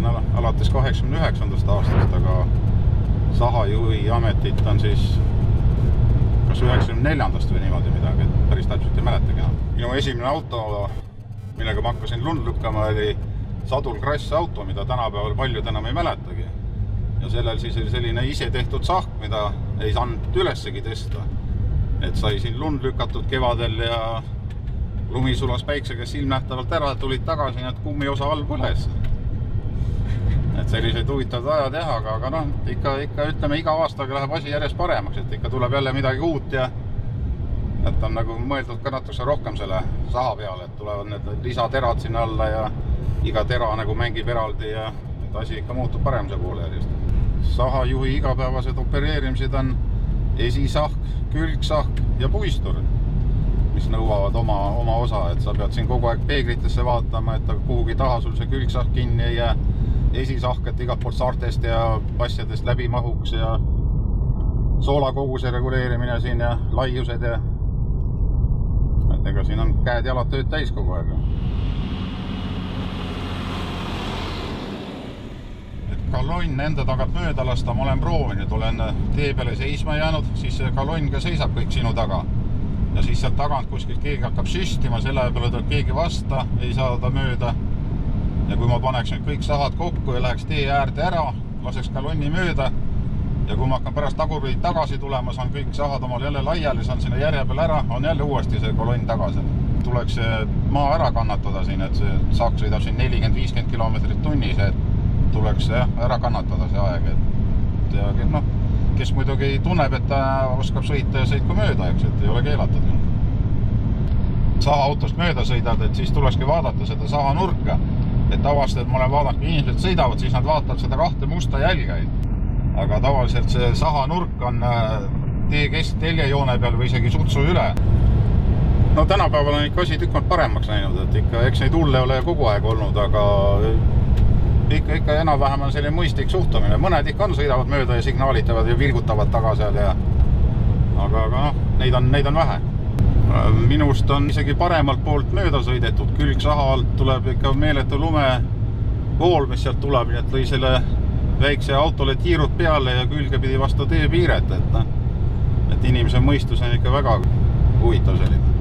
olen alates 89. aastast, aga sahajuhi ametit on siis kas 94. või niimoodi midagi, et päris täpselt ei mäletagi enam. Minu esimene auto, millega ma hakkasin lund lükkama, oli Sadul Krass auto, mida tänapäeval paljud enam ei mäletagi. Ja sellel siis oli selline ise tehtud sahk, mida ei saanud ülessegi tõsta. Et sai siin lund lükatud kevadel ja lumi sulas päiksega silmnähtavalt ära, tulid tagasi, et kummiosa all põles. Et selliseid huvitavad ajad jah, aga noh, ikka ütleme, iga aastaga läheb asi järjest paremaks, et ikka tuleb jälle midagi uut ja et on nagu mõeldud ka natuke rohkem selle saha peale, et tulevad need lisaterad sinna alla ja iga tera nagu mängib eraldi ja et asi ikka muutub paremuse poole järjest. Sahajuhi igapäevased opereerimised on esisahk, külgsahk ja puistur, mis nõuavad oma osa, et sa pead siin kogu aeg peeglitesse vaatama, et kuhugi taha sul see külgsahk kinni ei jää. Esisahk, et igalt poolt saartest ja asjadest läbi mahuks ja soolakoguse reguleerimine siin ja laiused ja et ega siin on käed-jalad tööd täis kogu aeg. Et kalonn enda tagant mööda lasta ma olen proovinud, olen tee peale seisma jäänud, siis kalonn ka seisab kõik sinu taga ja siis sealt tagant kuskilt keegi hakkab süstima, selle peale tuleb keegi vasta, ei saa ta mööda. Ja kui ma paneks nüüd kõik sahad kokku ja läheks tee äärde ära, laseks kalonni mööda ja kui ma hakkan pärast tagurpidi tagasi tulema, saan kõik sahad omal jälle laiali, saan sinna järje peal ära, on jälle uuesti see kolonn tagasi. Tuleks see maa ära kannatada siin, et see saak sõidab siin 40-50 kilomeetrit tunnis, et tuleks ära kannatada see aeg. Ja no, kes muidugi tunneb, et ta oskab sõita ja sõitku mööda, eks, et ei ole keelatud. Saha autost mööda sõidad, et siis tulekski vaadata seda saha nurka. Et avastad, et ma olen vaadanud, kui inimesed sõidavad, siis nad vaatavad seda kahte musta jälge. Aga tavaliselt see saha nurk on tee teljejoone peal või isegi sutsu üle. No tänapäeval on ikka asi tükk paremaks läinud, et ikka, eks neid hulle ole kogu aeg olnud, aga ikka enam-vähem on selline mõistlik suhtumine. Mõned ikka on, sõidavad mööda ja signaalitavad ja vilgutavad taga seal ja aga noh, neid on vähe. Minust on isegi paremalt poolt mööda sõidetud, külgsaha alt tuleb ikka meeletu lumevool, mis sealt tuleb, nii et lõi selle väikse autole tiirud peale ja külge pidi vastu teepiiret, et inimese mõistus on ikka väga huvitav selline.